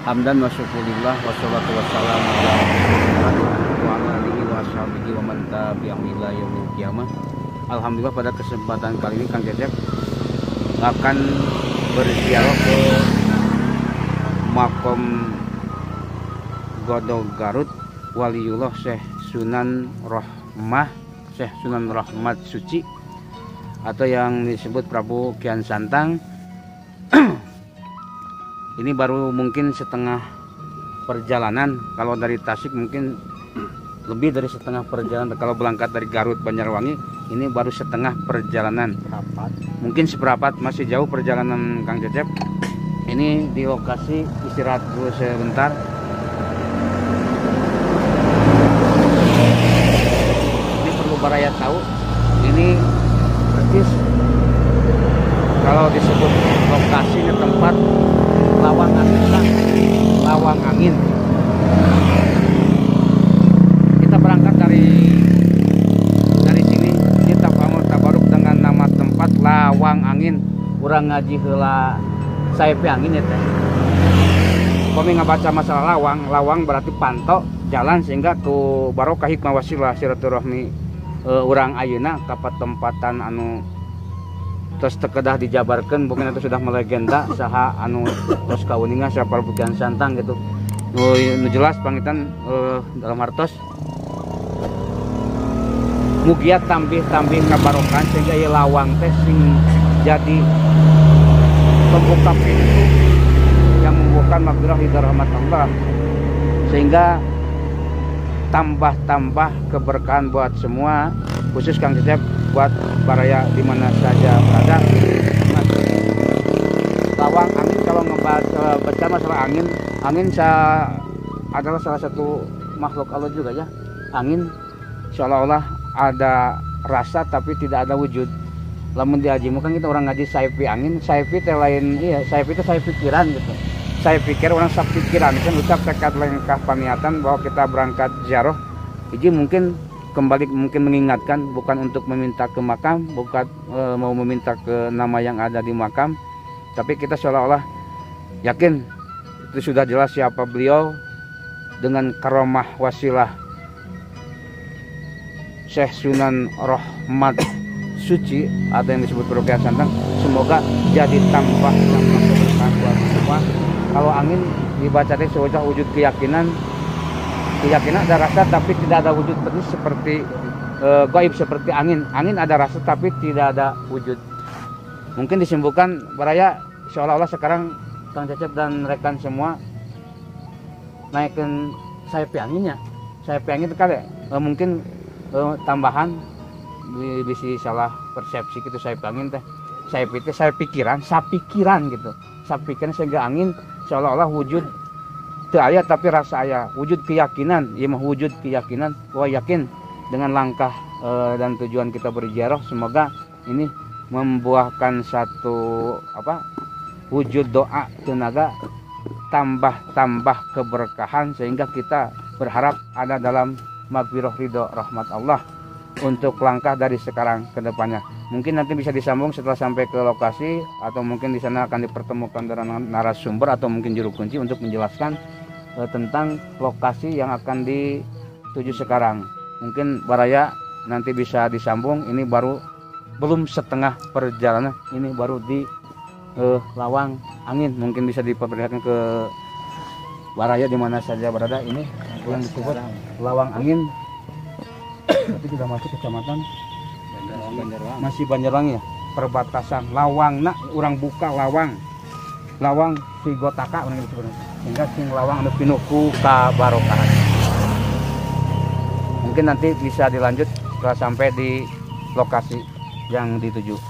Hamdan wa syukurillah wassalatu wassalamu ala alihi wa ashabihi wa man tabi'ahum ila yaumil qiyamah. Alhamdulillah, pada kesempatan kali ini Kang Cecep akan berziarah ke makom Godog Garut Waliullah Syekh Sunan Rahmat Suci atau yang disebut Prabu Kian Santang. Ini baru mungkin setengah perjalanan. Kalau dari Tasik mungkin lebih dari setengah perjalanan. Kalau berangkat dari Garut Banjarwangi ini baru setengah perjalanan. Mungkin seperempat, masih jauh perjalanan Kang Cecep. Ini di lokasi istirahat dulu sebentar. Ini perlu baraya tahu, ini persis kalau disebut lokasinya tempat lawang angin. Kita berangkat dari sini kita tabaruk dengan nama tempat Lawang Angin. Urang ngaji heula saepe angin ya teh. Kami ngabaca masalah lawang berarti panto jalan, sehingga ku barokah hikmah wasilah silaturahmi urang ayeuna ka tempatan anu terus tekedah dijabarkan, mungkin itu sudah melegenda saha anu terus kauningan saha Prabu Kian Santang gitu. Nu jelas pangitan dalam hartos mugia tambih ngabarokan sehingga ieu lawang teh sing jadi pembuka pintu yang membuka maghfirah ridha rahmat Allah, sehingga tambah keberkahan buat semua, khusus Kang Cecep buat baraya di mana saja berada. Lawang angin, kalau ngebaca masalah angin adalah salah satu makhluk Allah juga ya. Angin seolah-olah ada rasa tapi tidak ada wujud. Lamun diajimu kan kita orang ngaji saipi angin, saipi teh lain, iya saipi itu saya pikiran gitu. Saya pikir orang sak pikiran kan ucap tekad lengkah paniatan bahwa kita berangkat ziarah. Jadi mungkin kembali mengingatkan bukan untuk meminta ke makam, bukan mau meminta ke nama yang ada di makam, tapi kita seolah-olah yakin itu sudah jelas siapa beliau dengan karomah wasilah Syekh Sunan Rahmat Suci atau yang disebut Prabu Kian Santang. Semoga jadi tambah keberkahan buat semua. Kalau angin dibaca teh wujud keyakinan ada rasa tapi tidak ada wujud, seperti gaib seperti angin. Angin ada rasa tapi tidak ada wujud. Mungkin disimpulkan baraya seolah-olah sekarang Kang Cecep dan rekan semua naikkan sayap anginnya. Sayap angin itu kali mungkin tambahan bisa salah persepsi gitu. Sayap angin teh sayap itu saya pikiran gitu. Sapikan sehingga angin seolah-olah wujud teu aya tapi rasa aya, wujud keyakinan. Ieu mah wujud keyakinan, bahwa yakin dengan langkah dan tujuan kita berziarah. Semoga ini membuahkan satu wujud doa tenaga, tambah keberkahan, sehingga kita berharap ada dalam maghfirah ridho rahmat Allah untuk langkah dari sekarang ke depannya. Mungkin nanti bisa disambung setelah sampai ke lokasi, atau mungkin di sana akan dipertemukan dengan narasumber atau mungkin juru kunci untuk menjelaskan tentang lokasi yang akan dituju sekarang. Mungkin baraya nanti bisa disambung. Ini baru belum setengah perjalanan, ini baru di Lawang Angin. Mungkin bisa diperlihatkan ke baraya di mana saja berada. Ini yang disebut Lawang Angin. Tapi sudah masuk kecamatan masih Banjarwangi ya, perbatasan Lawang nak orang buka lawang si Gotaka orang itu sebenarnya, sehingga sing lawang anu pinuku ka barokahan. Mungkin nanti bisa dilanjut setelah sampai di lokasi yang dituju.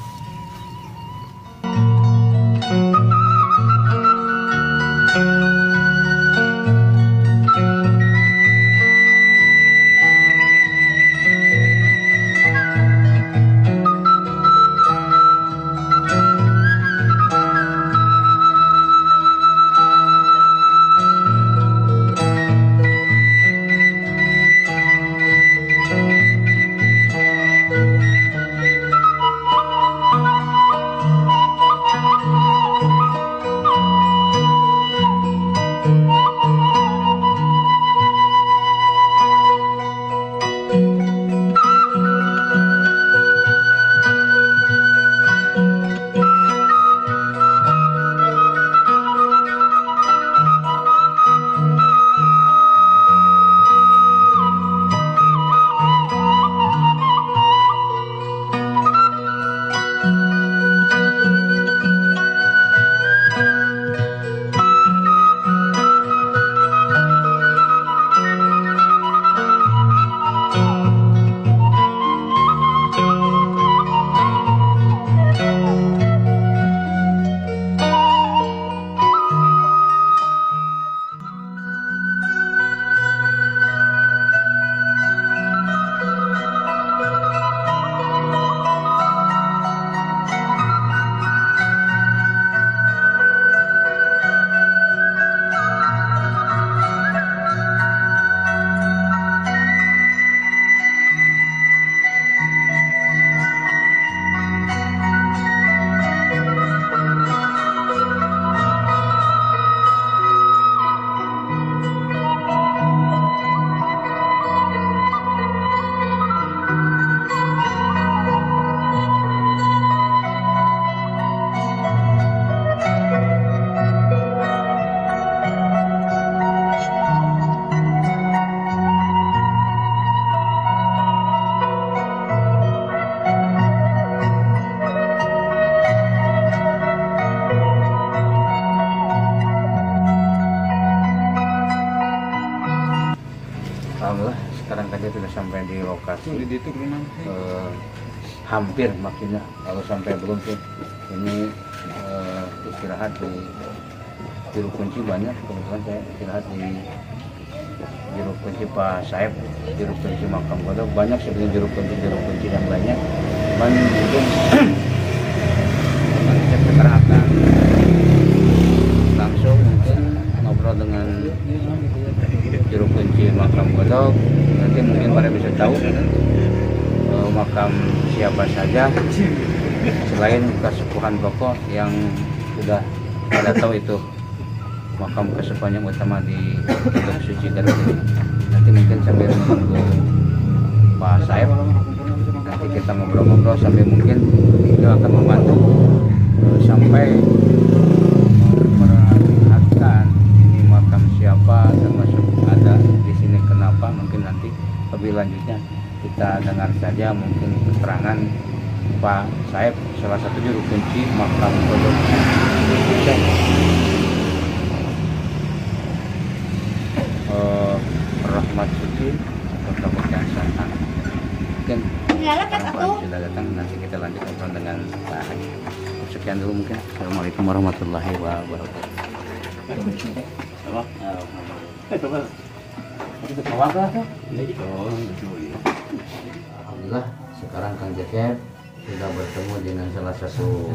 alhamdulillah sekarang kan dia sudah sampai di lokasi. Hampir maksudnya, kalau sampai belum sih. Ini istirahat di Juru Kunci banyak, kebetulan saya istirahat di Juru Kunci Pak Saib, Juru Kunci Makam Godok, banyak sebenarnya juru kunci yang lainnya. Cuman mungkin kita sekarang akan langsung mungkin ngobrol dengan Juru Kunci Makam Godok. Nanti mungkin pada bisa tahu makam siapa saja selain kesepuhan pokok yang sudah pada tahu itu makam kesepuhan yang utama di Pondok Suci Garut ini. Nanti mungkin sambil menunggu Pak Saib, nanti kita ngobrol-ngobrol sambil mungkin beliau akan membantu sampai memperlihatkan ini makam siapa, termasuk ada di sini kenapa. Mungkin nanti lebih lanjutnya kita dengar saja mungkin keterangan Pak Saib, salah satu juru kunci makam Pondok Indonesia. Rahmat Suci Kota Bekasi. Mungkin sudah datang, nanti kita lanjut ngobrol dengan Pak Haji. Sekian dulu mungkin. Assalamualaikum warahmatullahi wabarakatuh. Alhamdulillah sekarang Kang Jaker sudah bertemu dengan salah satu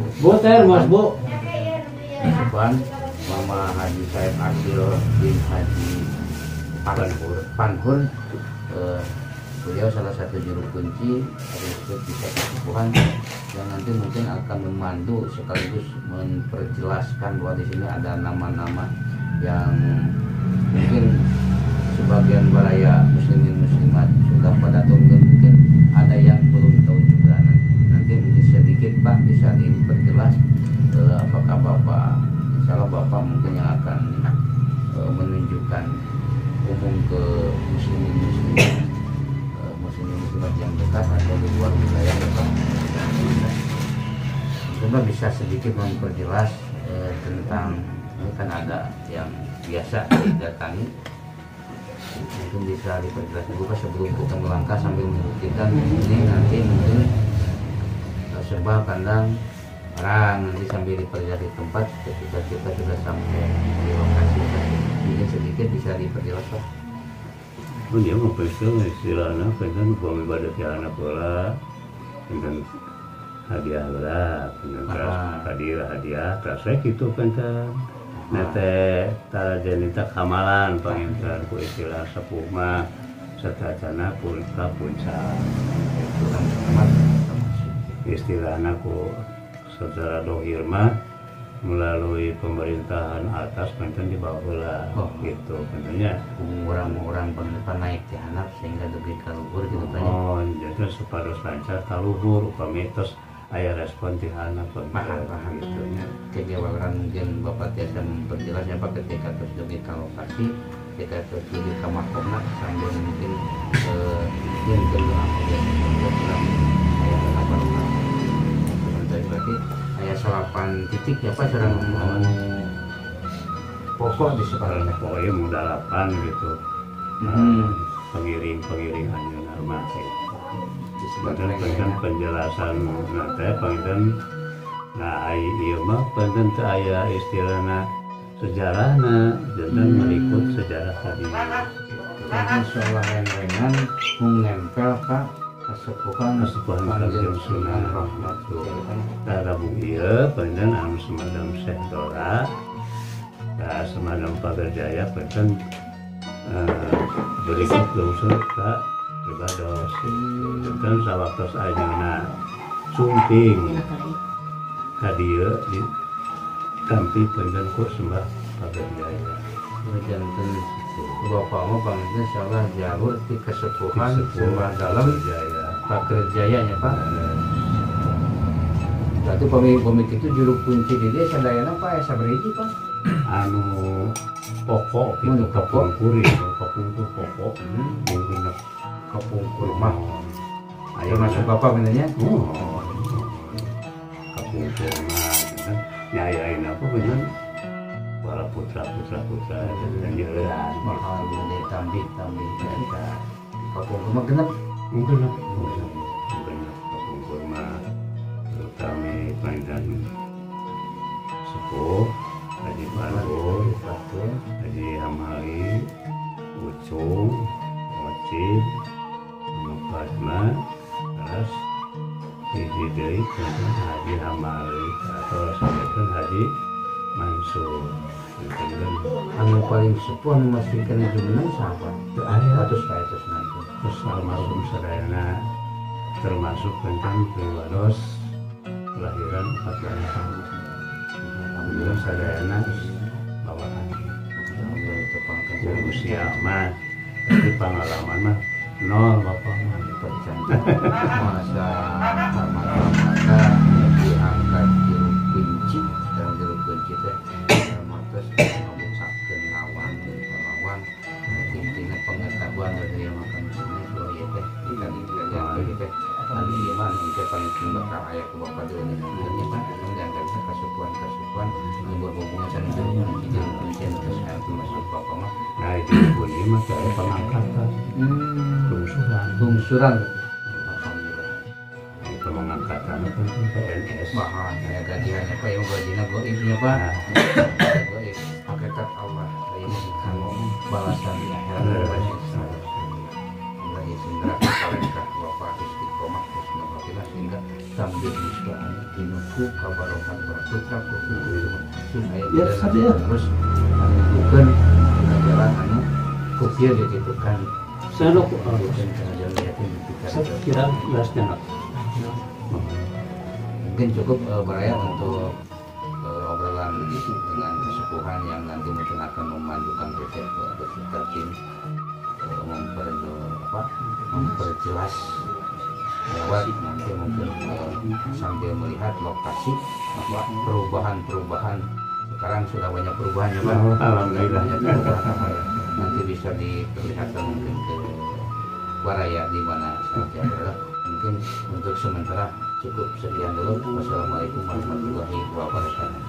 kesepuhan Mama Haji Saib Asil bin Haji Panhur. Beliau salah satu juru kunci disebut bisa kesepuhan yang nanti mungkin akan memandu sekaligus memperjelaskan bahwa di sini ada nama-nama yang mungkin sebagian baraya muslimin muslimat sudah pada tahu, mungkin ada yang belum tahu juga. Nanti mungkin sedikit Pak bisa diperjelas apakah Bapak, insya Allah Bapak mungkin yang akan menunjukkan umum ke muslimin muslimat yang dekat atau di luar wilayah Bapak. Coba bisa sedikit memperjelas tentang ini kan ada yang biasa didatangi, mungkin bisa diperjelas juga sebelum kita melangkah sambil membuktikan ini nanti mungkin serbah kandang orang, nanti sambil diperjelas di tempat ketika kita sudah sampai di lokasi. Mungkin sedikit bisa diperjelas Pak. Dia mau pesan istilahnya pesan bumi pada anak bola dengan hadiah lah, dengan hadiah terasa gitu pesan. Nete tarajanita kamalan pengintan ku istilah sepuh mah satacana punca istilahnya ku secara dohir mah melalui pemerintahan atas penting di bawah lah gitu tentunya orang-orang pendepan naik di anak sehingga demi kaluhur gitu kan. Oh jadi separuh lancar kaluhur upami terus ayah respon di anak paham gitu nya. Kejawaban mungkin Bapak tiasa memperjelasnya Pak ketika terus demi ke lokasi, kita terus demi ke makomna sambil mungkin yang kedua dalam ayat apa berarti ayat 8 titik ya Pak serang pokok di sekolah pokoknya mau 8 gitu. Pengiring hanya normal disebutkan penjelasan nanti pengiring nah iya mah penting aya istilahnya sejarahnya dan meliput sejarah tadi. Insyaallah yang ringan menempel Pak kesepuhan Kanjeng Sunan Rahmatullah. Tara bugieu penting anu semadam Syekh Dora. Nah semadam Pagerjaya penting berikut lungsur ke Ibados. Dan sawaktos ayeuna sumping kadieu di Kampi penting ku sembah Pagerjaya. Janten Bapak mau panggilnya insyaallah jalur di kesepuhan Sumba Dalam Pagerjaya nya Pak. Berarti pemik itu juru kunci di desa sadayana Pak ya saberiji Pak. Anu pokok gitu kapungkuri kapungkur pokok mungkin kapungkur mah. Ayo masuk Bapak benernya. Kapungkur mah kan nyayain apa bener para putra dan nyeureun mahal gede tambih eta kapung rumah genep mungkin kapungkur mah terutama panjang sepuh Haji Pandur, Haji Hamali, Ucung, Ocit, Fatma, terus hiji deui Haji Hamali atau sebutan Haji Mansur. anu paling sepuh anu memastikan jumenang siapa? Teu aya Atus nanti. terus almarhum sadayana termasuk tentang Priwados kelahiran 14 tahun. Alhamdulillah sadayana bawaan usia mah tapi pengalaman mah nol bapak mah Percaya masa mata diangkat jeruk kunci dalam jeruk kunci teh terus mengucapkan lawan intinya pengetahuan dari yang makan sini dua ya teh kita diajar gitu tadi iman itu paling bakal ayah ke bapak dulu nih ini mah menjaga kita kasukuan yang berhubungan sama jeruk kunci terus itu masuk bapak mah nah itu pun ini mah kayak pengangkatan bungsuran itu pengangkatan itu PNS bahan kayak gajiannya pak yang gajinya goibnya pak goib hakikat Allah ini kamu balasan di akhirat Allah sehingga kalengkah bapak istiqomah husnul khotimah sehingga sambil nisbaan dinuku kabarokan berputra supaya tidak terus menunjukkan jalan anu kufir dititipkan saya kira belasnya mungkin cukup beraya untuk obrolan dengan kesepuhan yang nanti mungkin akan memandukan beserta tim memperjelas lewat nanti mungkin sambil melihat lokasi perubahan sekarang sudah banyak perubahan ya Pak. Alhamdulillah Banyak perubahan nanti bisa diperlihatkan mungkin ke waraya di mana saja mungkin untuk sementara cukup sekian dulu. Wassalamualaikum warahmatullahi wabarakatuh.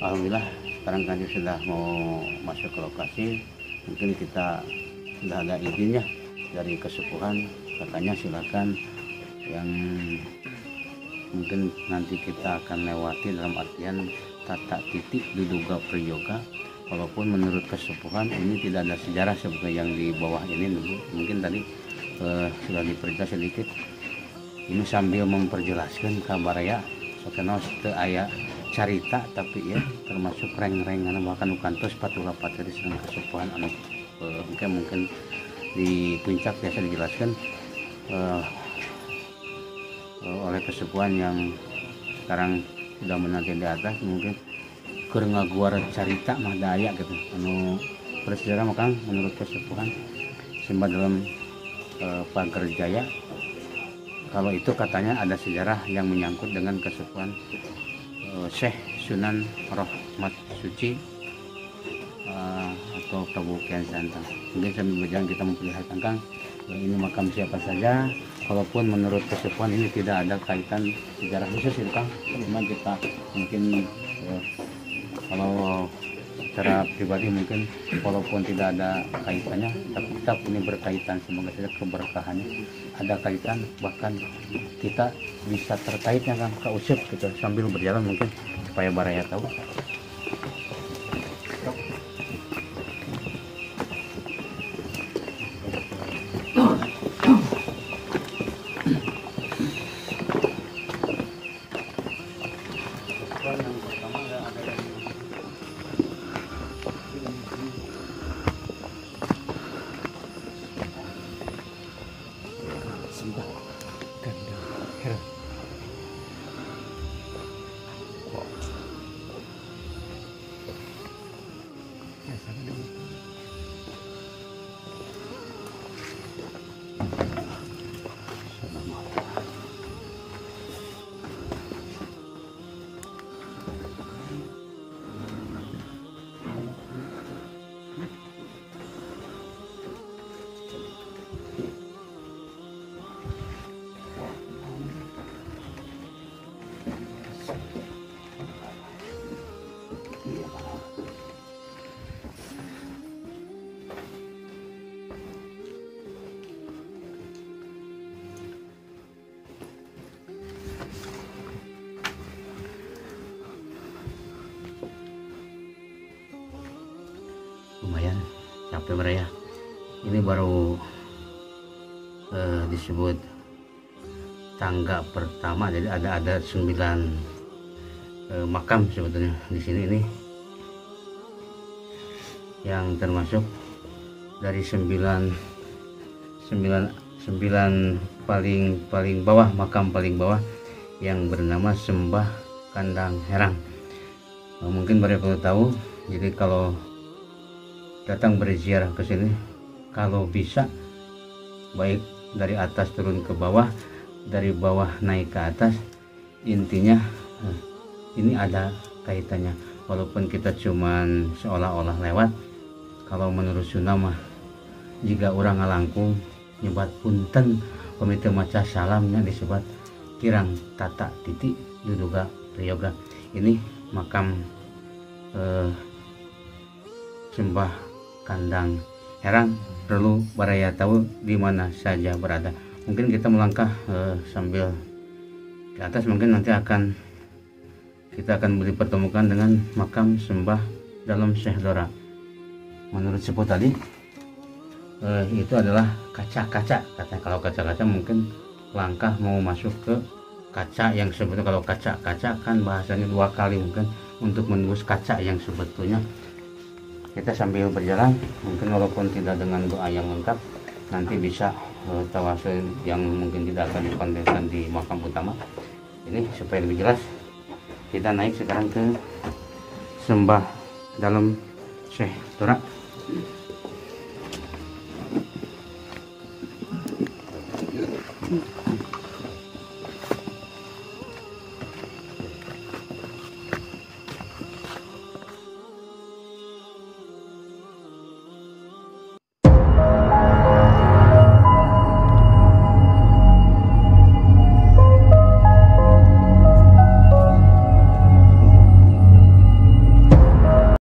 Alhamdulillah sekarang kan sudah mau masuk ke lokasi, mungkin kita sudah ada izinnya dari kesepuhan, katanya silakan yang mungkin nanti kita akan lewati dalam artian tata titik diduga prayoga. Walaupun menurut kesepuhan ini tidak ada sejarah seperti yang di bawah ini dulu, mungkin tadi sudah diperjelas sedikit. Ini sambil memperjelaskan kabar ya, sekenal aya carita tapi ya termasuk reng-rengan bahkan kantos patula pateri dengan kesepuhan anu mungkin di puncak biasa dijelaskan oleh kesepuhan yang sekarang sudah menanti di atas, mungkin kerengaguar carita mah daya gitu anu bersejarah maka menurut kesepuhan sembah dalam Pagar Jaya. Kalau itu katanya ada sejarah yang menyangkut dengan kesepuhan Syekh Sunan Rahmat Suci atau Prabu Kian Santang. Mungkin sambil berjalan kita memperlihatkan Kang ini makam siapa saja. Walaupun menurut kesepuhan ini tidak ada kaitan sejarah khusus itu Kang. Cuma kita mungkin kalau secara pribadi mungkin walaupun tidak ada kaitannya, tapi tetap ini berkaitan, semoga saja keberkahannya ada kaitan, bahkan kita bisa terkaitnya kan ke usep gitu sambil berjalan mungkin supaya baraya tahu. Lumayan capek mereka. Ini baru disebut tangga pertama, jadi ada 9 makam sebetulnya di sini. Ini yang termasuk dari 9 paling bawah, makam paling bawah yang bernama Sembah Kandang Herang. Mungkin mereka perlu tahu, jadi kalau datang berziarah ke sini, kalau bisa baik dari atas turun ke bawah, dari bawah naik ke atas, intinya ini ada kaitannya. Walaupun kita cuman seolah-olah lewat, kalau menurut Sunda mah jika orang ngalangkung nyebat punten komite maca salamnya disebut kirang tata titik duduga yoga. Ini makam Sembah Kandang Herang, perlu baraya tahu di mana saja berada. Mungkin kita melangkah sambil ke atas, mungkin nanti kita akan dipertemukan dengan makam Sembah Dalam Syekh Dora. Menurut sepuh tadi itu adalah kaca-kaca katanya. Kalau kaca-kaca mungkin langkah mau masuk ke kaca yang sebetulnya, kalau kaca-kaca kan bahasanya 2 kali, mungkin untuk menembus kaca yang sebetulnya. Kita sambil berjalan, mungkin walaupun tidak dengan doa yang lengkap, nanti bisa tawasul yang mungkin tidak akan dikontenkan di makam utama. Ini supaya lebih jelas, kita naik sekarang ke Sembah Dalam Syekh Dora.